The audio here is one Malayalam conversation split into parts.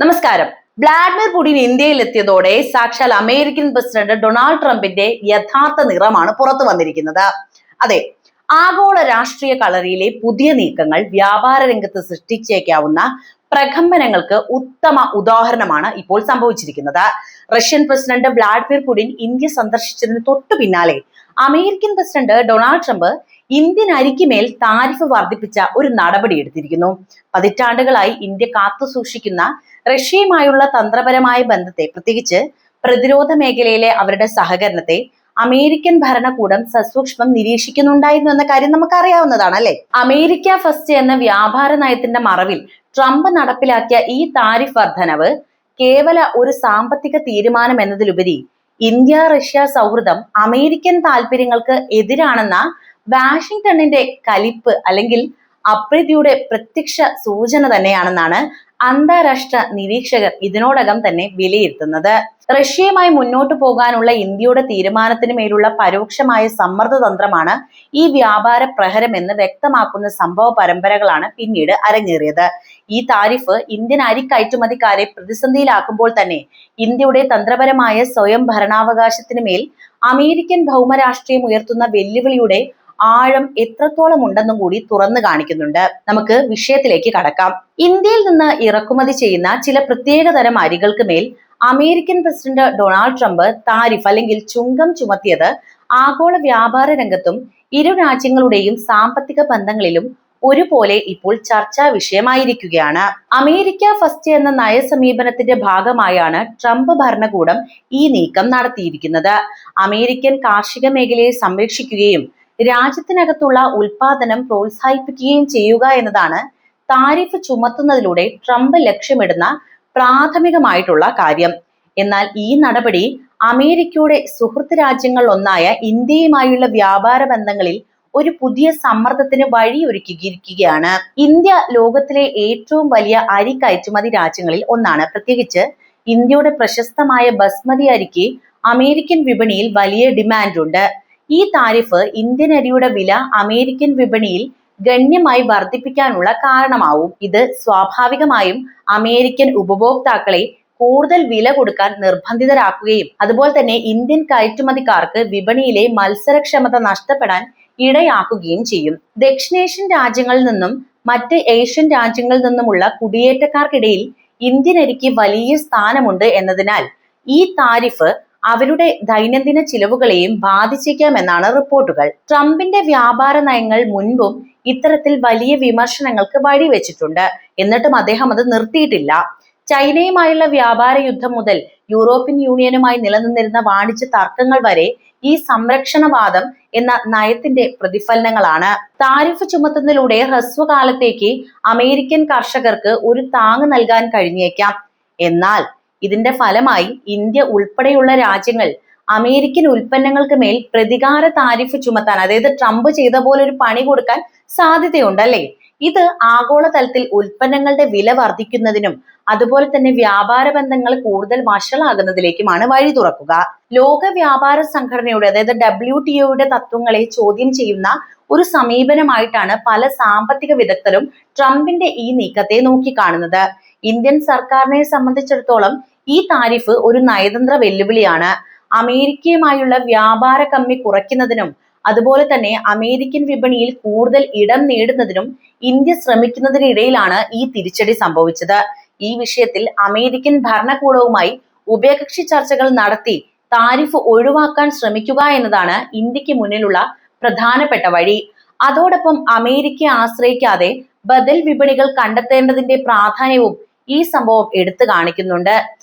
നമസ്കാരം. വ്ളാഡിമിർ പുടിൻ ഇന്ത്യയിൽ എത്തിയതോടെ സാക്ഷാൽ അമേരിക്കൻ പ്രസിഡന്റ് ഡൊണാൾഡ് ട്രംപിന്റെ യഥാർത്ഥ നിറമാണ് പുറത്തു വന്നിരിക്കുന്നത്. അതെ, ആഗോള രാഷ്ട്രീയ കളരിയിലെ പുതിയ നീക്കങ്ങൾ വ്യാപാര രംഗത്ത് സൃഷ്ടിച്ചേക്കാവുന്ന പ്രകമ്പനങ്ങൾക്ക് ഉത്തമ ഉദാഹരണമാണ് ഇപ്പോൾ സംഭവിച്ചിരിക്കുന്നത്. Russian president Vladimir Putin India സന്ദർശിച്ചതിന് തൊട്ടു പിന്നാലെ American president Donald Trump Indian അരിക്ക് മേൽ താരിഫ് വർദ്ധിപ്പിച്ച ഒരു നടപടി എടുത്തിരിക്കുന്നു. പതിറ്റാണ്ടുകളായി ഇന്ത്യ കാത്തു സൂക്ഷിക്കുന്ന റഷ്യയുമായുള്ള തന്ത്രപരമായ ബന്ധത്തെ, പ്രത്യേകിച്ച് പ്രതിരോധ മേഖലയിലെ അവരുടെ സഹകരണത്തെ അമേരിക്കൻ ഭരണകൂടം സസൂക്ഷ്മം നിരീക്ഷിക്കുന്നുണ്ടായിരുന്നു എന്ന കാര്യം നമുക്ക് അറിയാവുന്നതാണ്, അല്ലെ? അമേരിക്ക ഫസ്റ്റ് എന്ന വ്യാപാര നയത്തിന്റെ മറവിൽ ട്രംപ് നടപ്പിലാക്കിയ ഈ താരിഫ് വർധനവ് കേവല ഒരു സാമ്പത്തിക തീരുമാനം എന്നതിലുപരി ഇന്ത്യ റഷ്യ സൗഹൃദം അമേരിക്കൻ താല്പര്യങ്ങൾക്ക് എതിരാണെന്ന വാഷിംഗ്ടണിന്റെ കലിപ്പ് അല്ലെങ്കിൽ അപ്രീതിയുടെ പ്രത്യക്ഷ സൂചന തന്നെയാണെന്നാണ് അന്താരാഷ്ട്ര നിരീക്ഷകർ ഇതിനോടകം തന്നെ വിലയിരുത്തുന്നത്. റഷ്യയുമായി മുന്നോട്ടു പോകാനുള്ള ഇന്ത്യയുടെ തീരുമാനത്തിന് മേലുള്ള പരോക്ഷമായ സമ്മർദ്ദ തന്ത്രമാണ് ഈ വ്യാപാര പ്രഹരമെന്ന് വ്യക്തമാക്കുന്ന സംഭവ പരമ്പരകളാണ് പിന്നീട് അരങ്ങേറിയത്. ഈ താരിഫ് ഇന്ത്യൻ അരി കയറ്റുമതിക്കാരെ പ്രതിസന്ധിയിലാക്കുമ്പോൾ തന്നെ ഇന്ത്യയുടെ തന്ത്രപരമായ സ്വയം ഭരണാവകാശത്തിന് മേൽ അമേരിക്കൻ ഭൗമരാഷ്ട്രീയം ഉയർത്തുന്ന വെല്ലുവിളിയുടെ ആഴം എത്രത്തോളം ഉണ്ടെന്നും കൂടി തുറന്നു കാണിക്കുന്നുണ്ട്. നമുക്ക് വിഷയത്തിലേക്ക് കടക്കാം. ഇന്ത്യയിൽ നിന്ന് ഇറക്കുമതി ചെയ്യുന്ന ചില പ്രത്യേക തരം അരികൾക്ക് മേൽ American president Donald Trump tariff അല്ലെങ്കിൽ ചുങ്കം ചുമത്തിയത് ആഗോള വ്യാപാര രംഗത്തും ഇരു രാജ്യങ്ങളുടെയും സാമ്പത്തിക ബന്ധങ്ങളിലും ഒരുപോലെ ഇപ്പോൾ ചർച്ചാ വിഷയമായിരിക്കുകയാണ്. അമേരിക്ക ഫസ്റ്റ് എന്ന നയസമീപനത്തിന്റെ ഭാഗമായാണ് ട്രംപ് ഭരണകൂടം ഈ നീക്കം നടത്തിയിരിക്കുന്നത്. അമേരിക്കൻ കാർഷിക മേഖലയെ സംരക്ഷിക്കുകയും രാജ്യത്തിനകത്തുള്ള ഉൽപാദനം പ്രോത്സാഹിപ്പിക്കുകയും ചെയ്യുക എന്നതാണ് താരിഫ് ചുമത്തുന്നതിലൂടെ ട്രംപ് ലക്ഷ്യമിടുന്ന പ്രാഥമികമായിട്ടുള്ള കാര്യം. എന്നാൽ ഈ നടപടി അമേരിക്കയുടെ സുഹൃത്ത് രാജ്യങ്ങളിൽ ഒന്നായ ഇന്ത്യയുമായുള്ള വ്യാപാര ബന്ധങ്ങളിൽ ഒരു പുതിയ സമ്മർദ്ദത്തിന് വഴിയൊരുക്കിയിരിക്കുകയാണ്. ഇന്ത്യ ലോകത്തിലെ ഏറ്റവും വലിയ അരി കയറ്റുമതി രാജ്യങ്ങളിൽ ഒന്നാണ്. പ്രത്യേകിച്ച് ഇന്ത്യയുടെ പ്രശസ്തമായ ബസ്മതി അരിക്ക് അമേരിക്കൻ വിപണിയിൽ വലിയ ഡിമാൻഡുണ്ട്. ഈ താരിഫ് ഇന്ത്യൻ അരിയുടെ വില അമേരിക്കൻ വിപണിയിൽ ഗണ്യമായി വർദ്ധിപ്പിക്കാനുള്ള കാരണമാവും. ഇത് സ്വാഭാവികമായും അമേരിക്കൻ ഉപഭോക്താക്കളെ കൂടുതൽ വില കൊടുക്കാൻ നിർബന്ധിതരാക്കുകയും അതുപോലെ തന്നെ ഇന്ത്യൻ കയറ്റുമതിക്കാർക്ക് വിപണിയിലെ മത്സരക്ഷമത നഷ്ടപ്പെടാൻ ഇടയാക്കുകയും ചെയ്യും. ദക്ഷിണേഷ്യൻ രാജ്യങ്ങളിൽ നിന്നും മറ്റ് ഏഷ്യൻ രാജ്യങ്ങളിൽ നിന്നുമുള്ള കുടിയേറ്റക്കാർക്കിടയിൽ ഇന്ത്യൻ അരിക്ക് വലിയ സ്ഥാനമുണ്ട് എന്നതിനാൽ ഈ താരിഫ് അവരുടെ ദൈനംദിന ചിലവുകളെയും ബാധിച്ചേക്കാമെന്നാണ് റിപ്പോർട്ടുകൾ. ട്രംപിന്റെ വ്യാപാര നയങ്ങൾ മുൻപും ഇത്തരത്തിൽ വലിയ വിമർശനങ്ങൾക്ക് വഴിവെച്ചിട്ടുണ്ട്. എന്നിട്ടും അദ്ദേഹം അത് നിർത്തിയിട്ടില്ല. ചൈനയുമായുള്ള വ്യാപാര യുദ്ധം മുതൽ യൂറോപ്യൻ യൂണിയനുമായി നിലനിന്നിരുന്ന വാണിജ്യ തർക്കങ്ങൾ വരെ ഈ സംരക്ഷണവാദം എന്ന നയത്തിന്റെ പ്രതിഫലനങ്ങളാണ്. താരിഫ് ചുമത്തുന്നതിലൂടെ ഹ്രസ്വകാലത്തേക്ക് അമേരിക്കൻ കർഷകർക്ക് ഒരു താങ്ങ് നൽകാൻ കഴിഞ്ഞേക്കാം. എന്നാൽ ഇതിന്റെ ഫലമായി ഇന്ത്യ ഉൾപ്പെടെയുള്ള രാജ്യങ്ങൾ അമേരിക്കൻ ഉൽപ്പന്നങ്ങൾക്ക് മേൽ പ്രതികാര താരിഫ് ചുമത്താൻ, അതായത് ട്രംപ് ചെയ്ത പോലെ ഒരു പണി കൊടുക്കാൻ സാധ്യതയുണ്ടല്ലേ? ഇത് ആഗോളതലത്തിൽ ഉൽപ്പന്നങ്ങളുടെ വില വർദ്ധിക്കുന്നതിനും അതുപോലെ തന്നെ വ്യാപാര ബന്ധങ്ങൾ കൂടുതൽ വഷളാകുന്നതിലേക്കുമാണ് വഴി തുറക്കുക. ലോക വ്യാപാര സംഘടനയുടെ, അതായത് WTOയുടെ തത്വങ്ങളെ ചോദ്യം ചെയ്യുന്ന ഒരു സമീപനമായിട്ടാണ് പല സാമ്പത്തിക വിദഗ്ധരും ട്രംപിന്റെ ഈ നീക്കത്തെ നോക്കിക്കാണുന്നത്. ഇന്ത്യൻ സർക്കാരിനെ സംബന്ധിച്ചിടത്തോളം ഈ താരിഫ് ഒരു നയതന്ത്ര വെല്ലുവിളിയാണ്. അമേരിക്കയുമായുള്ള വ്യാപാര കമ്മി കുറയ്ക്കുന്നതിനും അതുപോലെ തന്നെ അമേരിക്കൻ വിപണിയിൽ കൂടുതൽ ഇടം നേടുന്നതിനും ഇന്ത്യ ശ്രമിക്കുന്നതിനിടയിലാണ് ഈ തിരിച്ചടി സംഭവിച്ചത്. ഈ വിഷയത്തിൽ അമേരിക്കൻ ഭരണകൂടവുമായി ഉഭയകക്ഷി ചർച്ചകൾ നടത്തി താരിഫ് ഒഴിവാക്കാൻ ശ്രമിക്കുക എന്നതാണ് ഇന്ത്യക്ക് മുന്നിലുള്ള പ്രധാനപ്പെട്ട വഴി. അതോടൊപ്പം അമേരിക്കയെ ആശ്രയിക്കാതെ ബദൽ വിപണികൾ കണ്ടെത്തേണ്ടതിന്റെ പ്രാധാന്യവും ഈ സംഭവം എടുത്തു കാണിക്കുന്നുണ്ട്.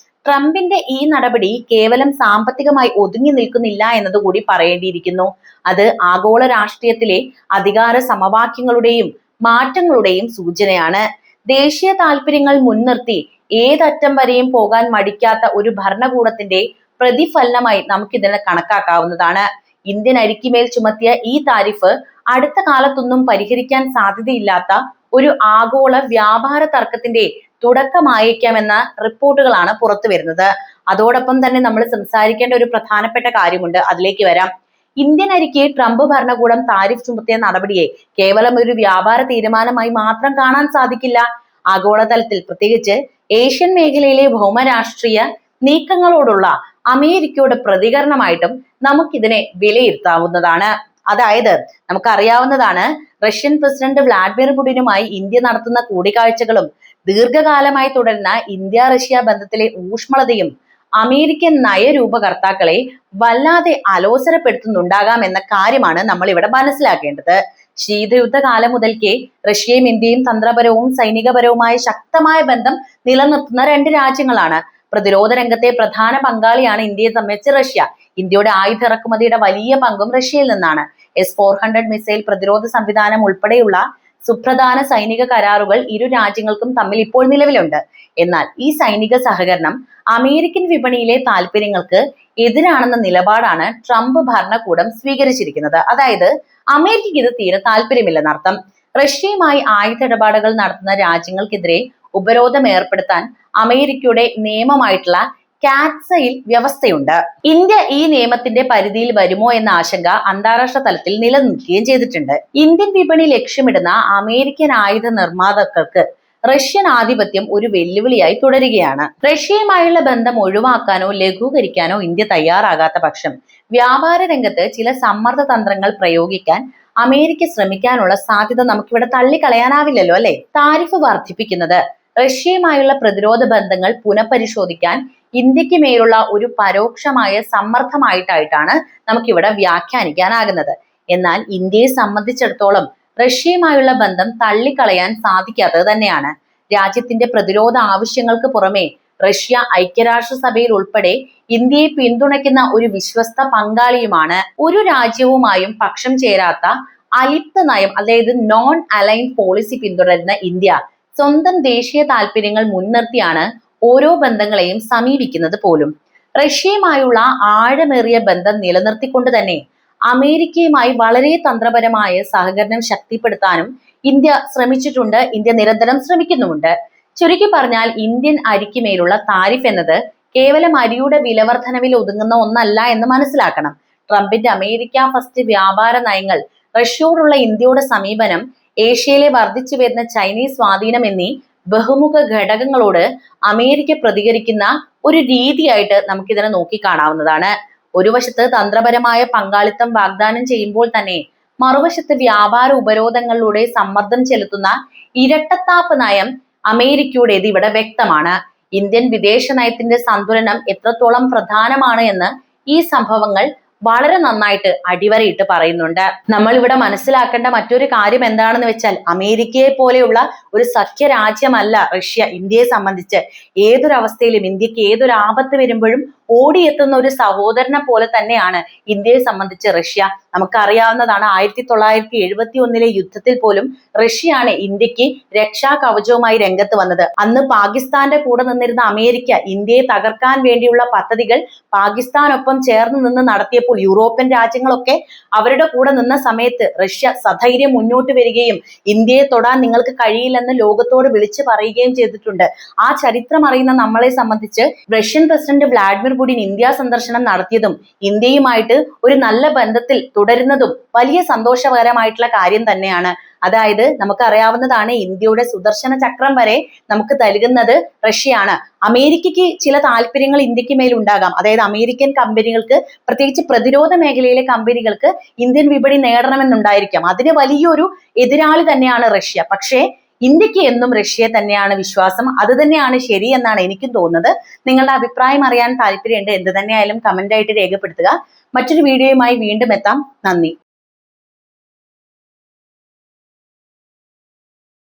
ട്രംപിന്റെ ഈ നടപടി കേവലം സാമ്പത്തികമായി ഒതുങ്ങി നിൽക്കുന്നില്ല എന്നതുകൂടി പറയേണ്ടിയിരിക്കുന്നു. അത് ആഗോള രാഷ്ട്രീയത്തിലെ അധികാര സമവാക്യങ്ങളുടെയും മാറ്റങ്ങളുടെയും സൂചനയാണ്. ദേശീയ താല്പര്യങ്ങൾ മുൻനിർത്തി ഏതറ്റം വരെയും പോകാൻ മടിക്കാത്ത ഒരു ഭരണകൂടത്തിന്റെ പ്രതിഫലനമായി നമുക്കിതിനെ കണക്കാക്കാവുന്നതാണ്. ഇന്ത്യൻ അരിക്കുമേൽ ചുമത്തിയ ഈ താരിഫ് അടുത്ത കാലത്തൊന്നും പരിഹരിക്കാൻ സാധ്യതയില്ലാത്ത ഒരു ആഗോള വ്യാപാര തർക്കത്തിന്റെ തുടക്കമായേക്കാമെന്ന റിപ്പോർട്ടുകളാണ് പുറത്തു വരുന്നത്. അതോടൊപ്പം തന്നെ നമ്മൾ സംസാരിക്കേണ്ട ഒരു പ്രധാനപ്പെട്ട കാര്യമുണ്ട്, അതിലേക്ക് വരാം. ഇന്ത്യൻ അരിക്ക് ട്രംപ് ഭരണകൂടം താരിഫ് ചുമത്തിയ നടപടിയെ കേവലം ഒരു വ്യാപാര തീരുമാനമായി മാത്രം കാണാൻ സാധിക്കില്ല. ആഗോളതലത്തിൽ പ്രത്യേകിച്ച് ഏഷ്യൻ മേഖലയിലെ ഭൗമരാഷ്ട്രീയ നീക്കങ്ങളോടുള്ള അമേരിക്കയുടെ പ്രതികരണമായിട്ടും നമുക്കിതിനെ വിലയിരുത്താവുന്നതാണ്. അതായത് നമുക്കറിയാവുന്നതാണ്, റഷ്യൻ പ്രസിഡന്റ് വ്ളാഡിമിർ പുടിനുമായി ഇന്ത്യ നടത്തുന്ന കൂടിക്കാഴ്ചകളും ദീർഘകാലമായി തുടരുന്ന ഇന്ത്യ റഷ്യ ബന്ധത്തിലെ ഊഷ്മളതയും അമേരിക്കൻ നയരൂപകർത്താക്കളെ വല്ലാതെ അലോസരപ്പെടുത്തുന്നുണ്ടാകാം എന്ന കാര്യമാണ് നമ്മൾ ഇവിടെ മനസ്സിലാക്കേണ്ടത്. ശീതയുദ്ധ കാലം മുതൽക്കേ റഷ്യയും ഇന്ത്യയും തന്ത്രപരവും സൈനികപരവുമായ ശക്തമായ ബന്ധം നിലനിർത്തുന്ന രണ്ട് രാജ്യങ്ങളാണ്. പ്രതിരോധ രംഗത്തെ പ്രധാന പങ്കാളിയാണ് ഇന്ത്യയെ സംബന്ധിച്ച് റഷ്യ. ഇന്ത്യയുടെ ആയുധ ഇറക്കുമതിയുടെ വലിയ പങ്കും റഷ്യയിൽ നിന്നാണ്. S-400 മിസൈൽ പ്രതിരോധ സംവിധാനം ഉൾപ്പെടെയുള്ള സുപ്രധാന സൈനിക കരാറുകൾ ഇരു രാജ്യങ്ങൾക്കും തമ്മിൽ ഇപ്പോൾ നിലവിലുണ്ട്. എന്നാൽ ഈ സൈനിക സഹകരണം അമേരിക്കൻ വിപണിയിലെ താല്പര്യങ്ങൾക്ക് എതിരാണെന്ന നിലപാടാണ് ട്രംപ് ഭരണകൂടം സ്വീകരിച്ചിരിക്കുന്നത്. അതായത് അമേരിക്കയ്ക്ക് ഇത് തീരെ താല്പര്യമില്ലെന്നർത്ഥം. റഷ്യയുമായി ആയുധ ഇടപാടുകൾ നടത്തുന്ന രാജ്യങ്ങൾക്കെതിരെ ഉപരോധം ഏർപ്പെടുത്താൻ അമേരിക്കയുടെ നിയമമായിട്ടുള്ള കാറ്റ്സയിൽ വ്യവസ്ഥയുണ്ട്. ഇന്ത്യ ഈ നിയമത്തിന്റെ പരിധിയിൽ വരുമോ എന്ന ആശങ്ക അന്താരാഷ്ട്ര തലത്തിൽ നിലനിൽക്കുകയും ചെയ്തിട്ടുണ്ട്. ഇന്ത്യൻ വിപണി ലക്ഷ്യമിടുന്ന അമേരിക്കൻ ആയുധ നിർമ്മാതാക്കൾക്ക് റഷ്യൻ ആധിപത്യം ഒരു വെല്ലുവിളിയായി തുടരുകയാണ്. റഷ്യയുമായുള്ള ബന്ധം ഒഴിവാക്കാനോ ലഘൂകരിക്കാനോ ഇന്ത്യ തയ്യാറാകാത്ത പക്ഷം വ്യാപാര രംഗത്ത് ചില സമ്മർദ്ദ തന്ത്രങ്ങൾ പ്രയോഗിക്കാൻ അമേരിക്ക ശ്രമിക്കാനുള്ള സാധ്യത നമുക്കിവിടെ തള്ളിക്കളയാനാവില്ലല്ലോ അല്ലെ. താരിഫ് വർദ്ധിപ്പിക്കുന്നത് റഷ്യയുമായുള്ള പ്രതിരോധ ബന്ധങ്ങൾ പുനഃപരിശോധിക്കാൻ ഇന്ത്യക്ക് മേലുള്ള ഒരു പരോക്ഷമായ സമ്മർദ്ദമായിട്ടാണ് നമുക്കിവിടെ വ്യാഖ്യാനിക്കാനാകുന്നത്. എന്നാൽ ഇന്ത്യയെ സംബന്ധിച്ചിടത്തോളം റഷ്യയുമായുള്ള ബന്ധം തള്ളിക്കളയാൻ സാധിക്കാത്തത് തന്നെയാണ്. രാജ്യത്തിന്റെ പ്രതിരോധ ആവശ്യങ്ങൾക്ക് പുറമെ റഷ്യ ഐക്യരാഷ്ട്രസഭയിൽ ഉൾപ്പെടെ ഇന്ത്യയെ പിന്തുണയ്ക്കുന്ന ഒരു വിശ്വസ്ത പങ്കാളിയുമാണ്. ഒരു രാജ്യവുമായും പക്ഷം ചേരാത്ത അലിപ്ത നയം, അതായത് നോൺ അലൈൻ പോളിസി പിന്തുടരുന്ന ഇന്ത്യ സ്വന്തം ദേശീയ താല്പര്യങ്ങൾ മുൻനിർത്തിയാണ് ഓരോ ബന്ധങ്ങളെയും സമീപിക്കുന്നത് പോലും. റഷ്യയുമായുള്ള ആഴമേറിയ ബന്ധം നിലനിർത്തിക്കൊണ്ട് തന്നെ അമേരിക്കയുമായി വളരെ തന്ത്രപരമായ സഹകരണം ശക്തിപ്പെടുത്താനും ഇന്ത്യ ശ്രമിച്ചിട്ടുണ്ട്. ഇന്ത്യ നിരന്തരം ശ്രമിക്കുന്നുമുണ്ട്. ചുരുക്കി പറഞ്ഞാൽ ഇന്ത്യൻ അരിക്ക് മേലുള്ള താരിഫ് എന്നത് കേവലം അരിയുടെ വിലവർദ്ധനവിൽ ഒതുങ്ങുന്ന ഒന്നല്ല എന്ന് മനസ്സിലാക്കണം. ട്രംപിന്റെ അമേരിക്ക ഫസ്റ്റ് വ്യാപാര നയങ്ങൾ, റഷ്യയോടുള്ള ഇന്ത്യയുടെ സമീപനം, ഏഷ്യയിലെ വർദ്ധിച്ചു വരുന്ന ചൈനീസ് സ്വാധീനം എന്നീ ബഹുമുഖ ഘടകങ്ങളോട് അമേരിക്ക പ്രതികരിക്കുന്ന ഒരു രീതിയായിട്ട് നമുക്കിതിനെ നോക്കിക്കാണാവുന്നതാണ്. ഒരു വശത്ത് തന്ത്രപരമായ പങ്കാളിത്തം വാഗ്ദാനം ചെയ്യുമ്പോൾ തന്നെ മറുവശത്ത് വ്യാപാര ഉപരോധങ്ങളിലൂടെ സമ്മർദ്ദം ചെലുത്തുന്ന ഇരട്ടത്താപ്പ് നയം അമേരിക്കയുടേത് ഇവിടെ വ്യക്തമാണ്. ഇന്ത്യൻ വിദേശ നയത്തിന്റെ സന്തുലനം എത്രത്തോളം പ്രധാനമാണ് എന്ന് ഈ സംഭവങ്ങൾ വളരെ നന്നായിട്ട് അടിവരയിട്ട് പറയുന്നുണ്ട്. നമ്മൾ ഇവിടെ മനസ്സിലാക്കേണ്ട മറ്റൊരു കാര്യം എന്താണെന്ന് വെച്ചാൽ, അമേരിക്കയെ പോലെയുള്ള ഒരു സഖ്യ രാജ്യമല്ല റഷ്യ ഇന്ത്യയെ സംബന്ധിച്ച്. ഏതൊരവസ്ഥയിലും ഇന്ത്യക്ക് ഏതൊരു ആപത്ത് വരുമ്പോഴും ഓടിയെത്തുന്ന ഒരു സഹോദരനെ പോലെ തന്നെയാണ് ഇന്ത്യയെ സംബന്ധിച്ച് റഷ്യ. നമുക്കറിയാവുന്നതാണ്, 1971 യുദ്ധത്തിൽ പോലും റഷ്യയാണ് ഇന്ത്യക്ക് രക്ഷാ കവചവുമായി രംഗത്ത് വന്നത്. അന്ന് പാകിസ്ഥാന്റെ കൂടെ നിന്നിരുന്ന അമേരിക്ക ഇന്ത്യയെ തകർക്കാൻ വേണ്ടിയുള്ള പദ്ധതികൾ പാകിസ്ഥാനൊപ്പം ചേർന്ന് നിന്ന് നടത്തിയപ്പോൾ യൂറോപ്യൻ രാജ്യങ്ങളൊക്കെ അവരുടെ കൂടെ നിന്ന സമയത്ത് റഷ്യ സധൈര്യം മുന്നോട്ട് വരികയും ഇന്ത്യയെ തൊടാൻ നിങ്ങൾക്ക് കഴിയില്ലെന്ന് ലോകത്തോട് വിളിച്ചു പറയുകയും ചെയ്തിട്ടുണ്ട്. ആ ചരിത്രം അറിയുന്ന നമ്മളെ സംബന്ധിച്ച് Russian president Vladimir Putin India സന്ദർശനം നടത്തിയതും ഇന്ത്യയുമായിട്ട് ഒരു നല്ല ബന്ധത്തിൽ തുടരുന്നതും വലിയ സന്തോഷകരമായിട്ടുള്ള കാര്യം തന്നെയാണ്. അതായത് നമുക്കറിയാവുന്നതാണ്, ഇന്ത്യയുടെ സുദർശന ചക്രം വരെ നമുക്ക് നൽകുന്നത് റഷ്യയാണ്. അമേരിക്കയ്ക്ക് ചില താല്പര്യങ്ങൾ ഇന്ത്യക്ക് മേലുണ്ടാകാം. അതായത് അമേരിക്കൻ കമ്പനികൾക്ക്, പ്രത്യേകിച്ച് പ്രതിരോധ മേഖലയിലെ കമ്പനികൾക്ക് ഇന്ത്യൻ വിപണി നേടണമെന്നുണ്ടായിരിക്കാം. അതിന് വലിയൊരു എതിരാളി തന്നെയാണ് റഷ്യ. പക്ഷേ ഇന്ത്യക്ക് എന്നും റഷ്യയെ തന്നെയാണ് വിശ്വാസം. അത് തന്നെയാണ് ശരി എന്നാണ് എനിക്കും തോന്നുന്നത്. നിങ്ങളുടെ അഭിപ്രായം അറിയാൻ താല്പര്യമുണ്ട്. എന്ത് തന്നെയായാലും കമന്റ് ആയിട്ട് രേഖപ്പെടുത്തുക. മറ്റൊരു വീഡിയോയുമായി വീണ്ടും എത്താം. നന്ദി.